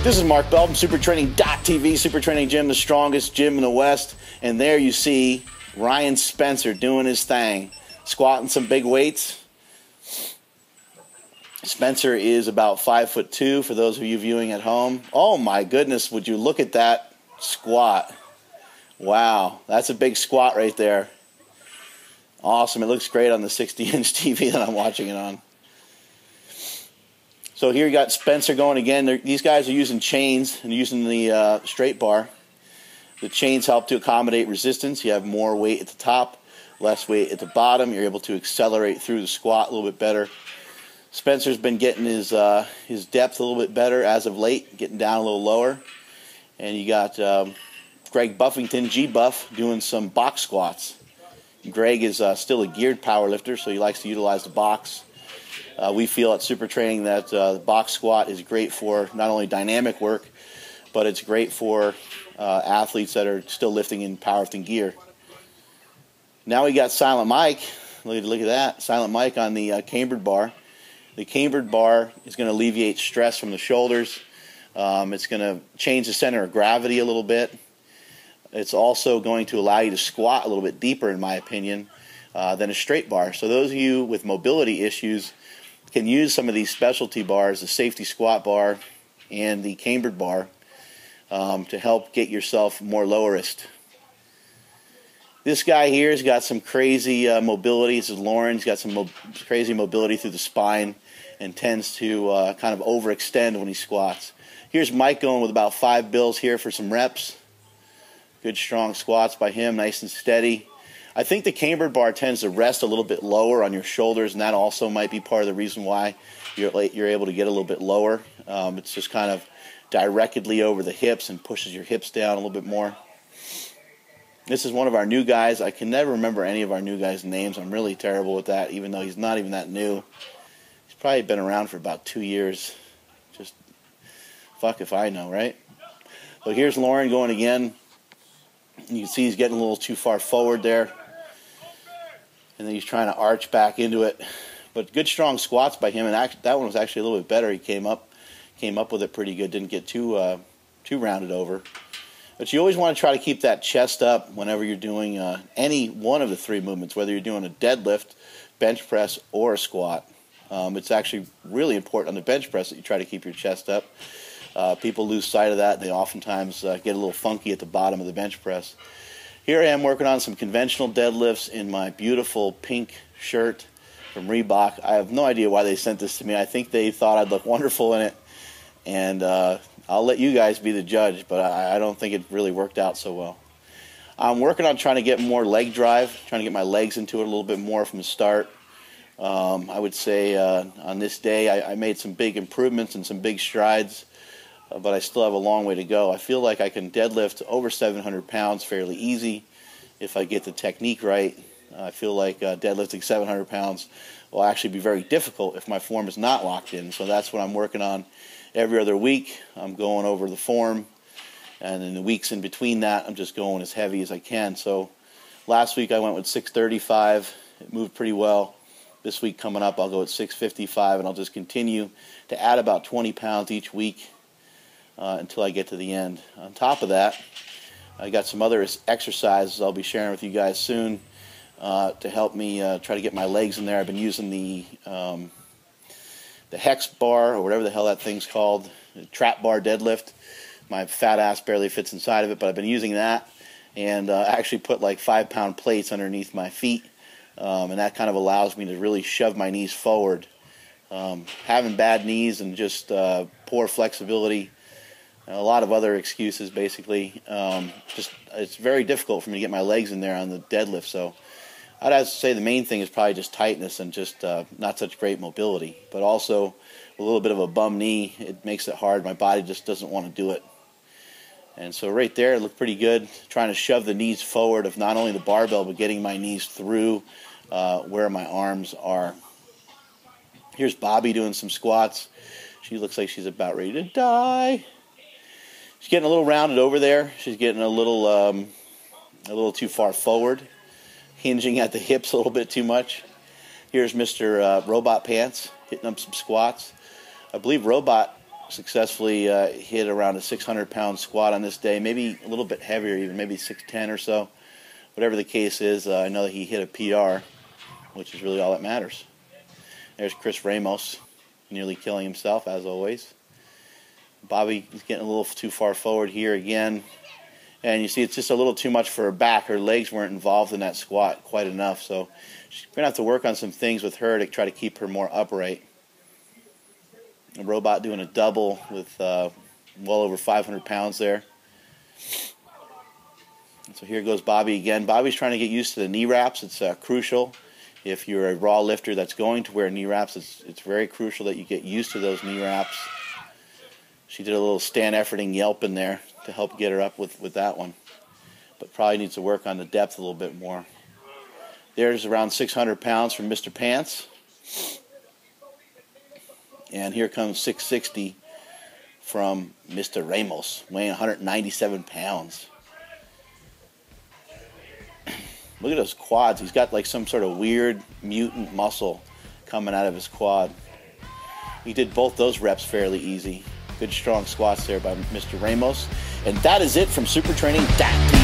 This is Mark Bell from SuperTraining.tv, Super Training Gym, the strongest gym in the West. And there you see Ryan Spencer doing his thing, squatting some big weights. Spencer is about 5'2" for those of you viewing at home. Oh my goodness, would you look at that squat. Wow, that's a big squat right there. Awesome, it looks great on the 60-inch TV that I'm watching it on. So here you got Spencer going again. These guys are using chains and using the straight bar. The chains help to accommodate resistance. You have more weight at the top, less weight at the bottom. You're able to accelerate through the squat a little bit better. Spencer's been getting his depth a little bit better as of late, getting down a little lower. And you got Greg Buffington, G-Buff, doing some box squats. Greg is still a geared power lifter, so he likes to utilize the box. We feel at Super Training that the box squat is great for not only dynamic work, but it's great for athletes that are still lifting in powerlifting gear. Now we got Silent Mike. Look at that. Silent Mike on the cambered bar. The cambered bar is going to alleviate stress from the shoulders. It's going to change the center of gravity a little bit. It's also going to allow you to squat a little bit deeper, in my opinion, than a straight bar. So those of you with mobility issues can use some of these specialty bars, the safety squat bar and the cambered bar, to help get yourself more lowerist. This guy here has got some crazy mobility. This is Lauren. He's got some crazy mobility through the spine and tends to kind of overextend when he squats. Here's Mike going with about 5 bills here for some reps. Good strong squats by him, nice and steady. I think the cambered bar tends to rest a little bit lower on your shoulders, and that also might be part of the reason why you're able to get a little bit lower. It's just kind of directly over the hips and pushes your hips down a little bit more. This is one of our new guys. I can never remember any of our new guys' names. I'm really terrible with that, even though he's not even that new. He's probably been around for about 2 years. Just fuck if I know, right? So here's Lauren going again. You can see he's getting a little too far forward there. And then he's trying to arch back into it. But good strong squats by him, and that one was actually a little bit better. He came up with it pretty good, didn't get too rounded over. But you always want to try to keep that chest up whenever you're doing any one of the 3 movements, whether you're doing a deadlift, bench press, or a squat. It's actually really important on the bench press that you try to keep your chest up. People lose sight of that. They oftentimes get a little funky at the bottom of the bench press. Here I am working on some conventional deadlifts in my beautiful pink shirt from Reebok. I have no idea why they sent this to me. I think they thought I'd look wonderful in it. And I'll let you guys be the judge, but I don't think it really worked out so well. I'm working on trying to get more leg drive, trying to get my legs into it a little bit more from the start. I would say on this day I made some big improvements and some big strides, but I still have a long way to go. I feel like I can deadlift over 700 pounds fairly easy if I get the technique right. I feel like deadlifting 700 pounds will actually be very difficult if my form is not locked in. So that's what I'm working on every other week. I'm going over the form, and in the weeks in between that, I'm just going as heavy as I can. So last week I went with 635. It moved pretty well. This week coming up, I'll go at 655, and I'll just continue to add about 20 pounds each week until I get to the end. On top of that, I got some other exercises I'll be sharing with you guys soon to help me try to get my legs in there. I've been using the hex bar, or whatever the hell that thing's called, the trap bar deadlift. My fat ass barely fits inside of it, but I've been using that, and actually put like 5-pound plates underneath my feet, and that kind of allows me to really shove my knees forward. Having bad knees and just poor flexibility, a lot of other excuses basically. It's very difficult for me to get my legs in there on the deadlift, so I'd have to say the main thing is probably just tightness and just not such great mobility. But also a little bit of a bum knee, it makes it hard. My body just doesn't want to do it. And so right there, it looked pretty good, trying to shove the knees forward of not only the barbell, but getting my knees through where my arms are. Here's Bobby doing some squats. She looks like she's about ready to die. She's getting a little rounded over there. She's getting a little too far forward, hinging at the hips a little bit too much. Here's Mr. Robot Pants hitting up some squats. I believe Robot Successfully hit around a 600-pound squat on this day, maybe a little bit heavier, even maybe 610 or so. Whatever the case is, I know that he hit a PR, which is really all that matters. There's Chris Ramos, nearly killing himself, as always. Bobby is getting a little too far forward here again. And you see it's just a little too much for her back. Her legs weren't involved in that squat quite enough. So she's going to have to work on some things with her to try to keep her more upright. A robot doing a double with well over 500 pounds there. So here goes Bobby again. Bobby's trying to get used to the knee wraps. It's crucial. If you're a raw lifter that's going to wear knee wraps, it's very crucial that you get used to those knee wraps. She did a little stand efforting yelp in there to help get her up with that one. But probably needs to work on the depth a little bit more. There's around 600 pounds from Mr. Pants. And here comes 660 from Mr. Ramos, weighing 197 pounds. Look at those quads. He's got like some sort of weird mutant muscle coming out of his quad. He did both those reps fairly easy. Good strong squats there by Mr. Ramos. And that is it from supertraining.pl.